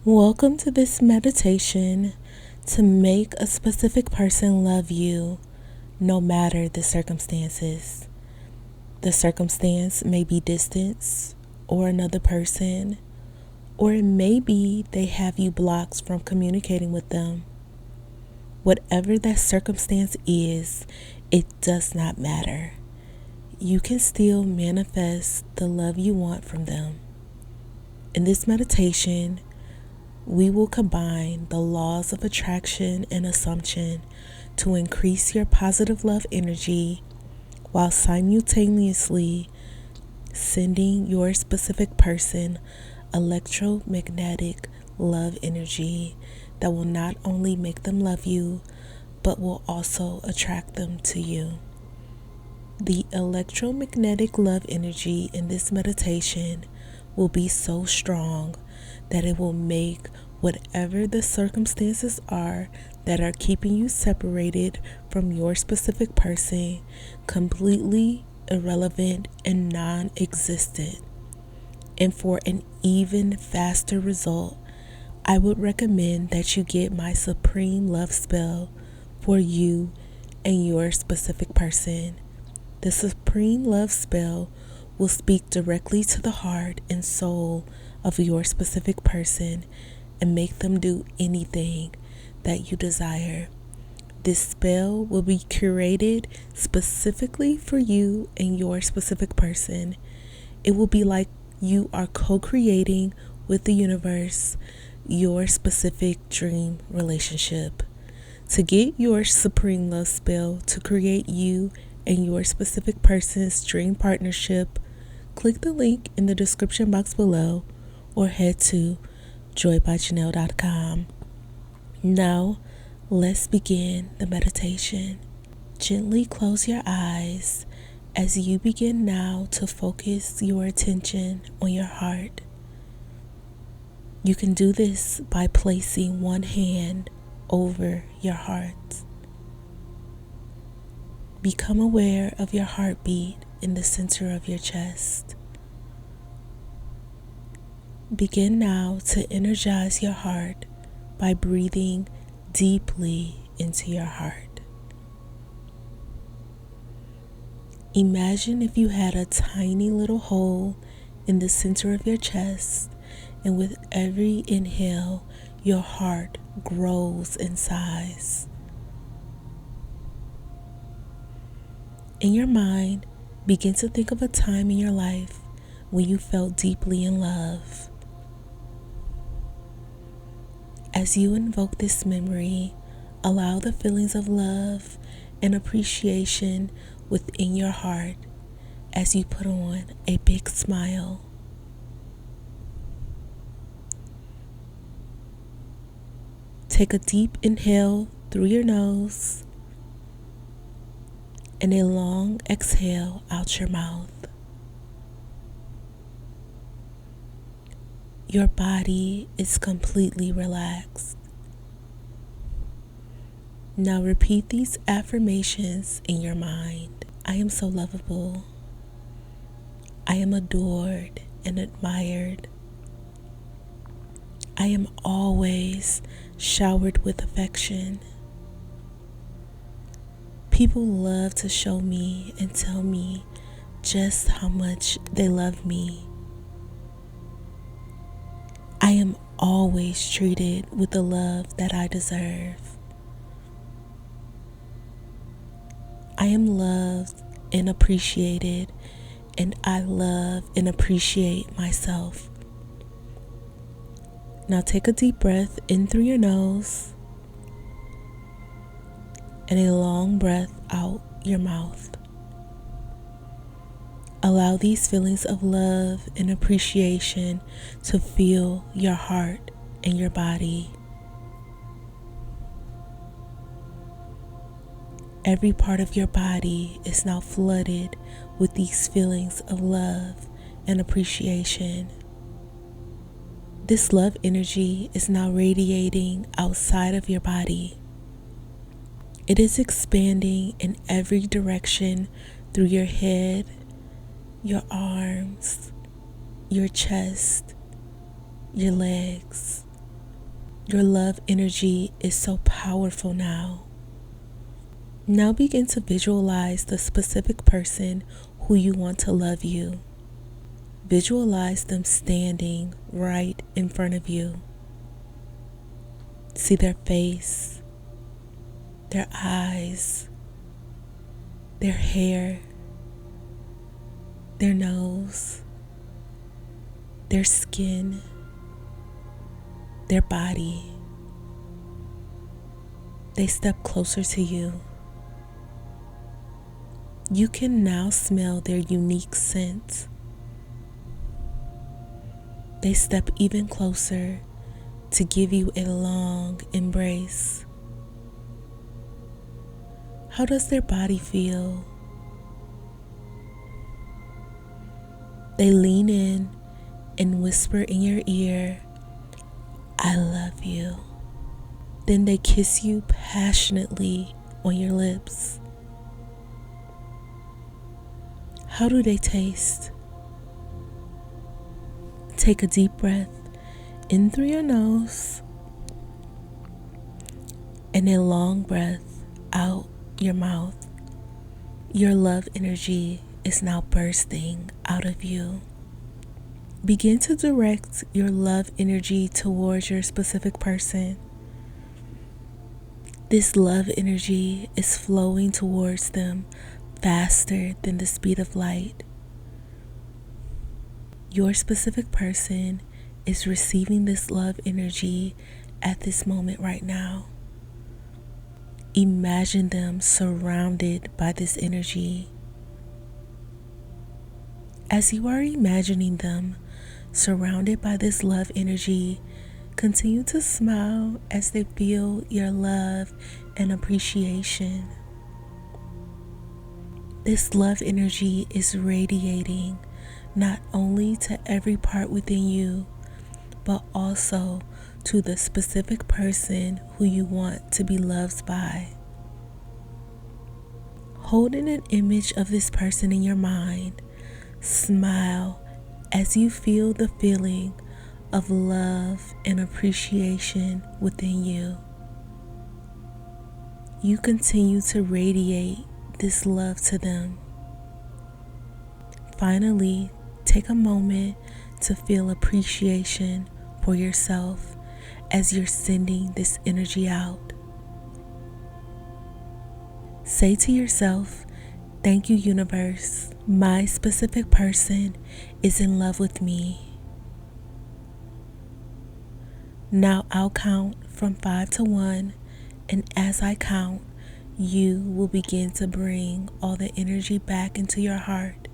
Welcome to this meditation to make a specific person love you no matter the circumstances. The circumstance may be distance or another person, or it may be they have you blocked from communicating with them. Whatever that circumstance is, it does not matter. You can still manifest the love you want from them. In this meditation, we will combine the laws of attraction and assumption to increase your positive love energy while simultaneously sending your specific person electromagnetic love energy that will not only make them love you, but will also attract them to you. The electromagnetic love energy in this meditation will be so strong that it will make whatever the circumstances are that are keeping you separated from your specific person completely irrelevant and non-existent. And for an even faster result, I would recommend that you get my supreme love spell for you and your specific person. The supreme love spell will speak directly to the heart and soul of your specific person and make them do anything that you desire. This spell will be curated specifically for you and your specific person. It will be like you are co-creating with the universe your specific dream relationship. To get your supreme love spell to create you and your specific person's dream partnership, click the link in the description box below or head to joybyjanell.com. Now, let's begin the meditation. Gently close your eyes as you begin now to focus your attention on your heart. You can do this by placing one hand over your heart. Become aware of your heartbeat in the center of your chest. Begin now to energize your heart by breathing deeply into your heart. Imagine if you had a tiny little hole in the center of your chest, and with every inhale, your heart grows in size. In your mind, begin to think of a time in your life when you felt deeply in love. As you invoke this memory, allow the feelings of love and appreciation within your heart as you put on a big smile. Take a deep inhale through your nose and a long exhale out your mouth. Your body is completely relaxed. Now repeat these affirmations in your mind. I am so lovable. I am adored and admired. I am always showered with affection. People love to show me and tell me just how much they love me. I am always treated with the love that I deserve. I am loved and appreciated, and I love and appreciate myself. Now take a deep breath in through your nose and a long breath out your mouth. Allow these feelings of love and appreciation to fill your heart and your body. Every part of your body is now flooded with these feelings of love and appreciation. This love energy is now radiating outside of your body. It is expanding in every direction through your head, your arms, your chest, your legs, Your love energy is so powerful now. Now begin to visualize the specific person who you want to love you. Visualize them standing right in front of you. See their face, their eyes, their hair, their nose, their skin, their body. They step closer to you. You can now smell their unique scent. They step even closer to give you a long embrace. How does their body feel? They lean in and whisper in your ear, "I love you." Then they kiss you passionately on your lips. How do they taste? Take a deep breath in through your nose and a long breath out your mouth. Your love energy is now bursting out of you. Begin to direct your love energy towards your specific person. This love energy is flowing towards them faster than the speed of light. Your specific person is receiving this love energy at this moment right now. Imagine them surrounded by this energy. As you are imagining them surrounded by this love energy, continue to smile as they feel your love and appreciation. This love energy is radiating not only to every part within you, but also to the specific person who you want to be loved by. Holding an image of this person in your mind, smile as you feel the feeling of love and appreciation within you. You continue to radiate this love to them. Finally, take a moment to feel appreciation for yourself as you're sending this energy out. Say to yourself, "Thank you, universe. My specific person is in love with me." Now I'll count from 5 to 1, and as I count, you will begin to bring all the energy back into your heart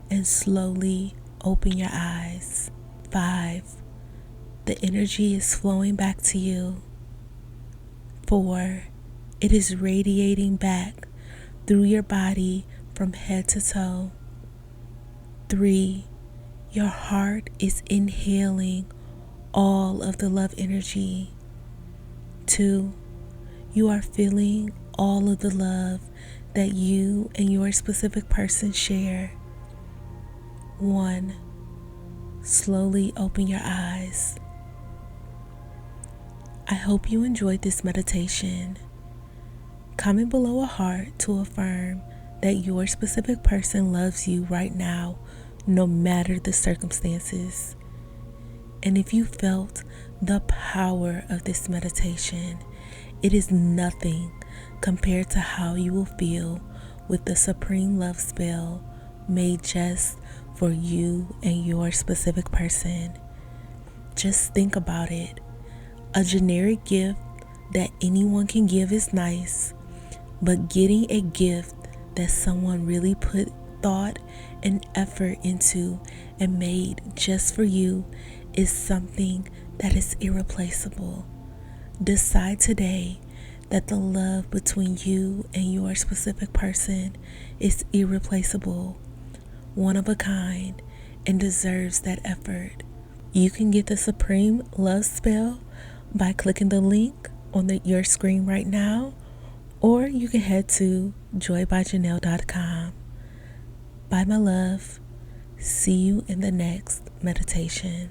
and slowly open your eyes. 5. The energy is flowing back to you. 4. It is radiating back through your body from head to toe. 3. Your heart is inhaling all of the love energy. 2. You are feeling all of the love that you and your specific person share. 1. Slowly open your eyes. I hope you enjoyed this meditation. Comment below a heart to affirm that your specific person loves you right now, no matter the circumstances. And if you felt the power of this meditation, it is nothing compared to how you will feel with the Supreme Love Spell made just for you and your specific person. Just think about it. A generic gift that anyone can give is nice, but getting a gift that someone really put thought and effort into and made just for you is something that is irreplaceable. Decide today that the love between you and your specific person is irreplaceable, one of a kind, and deserves that effort. You can get the Supreme Love Spell by clicking the link on your screen right now, or you can head to joybyjanell.com. Bye, my love. See you in the next meditation.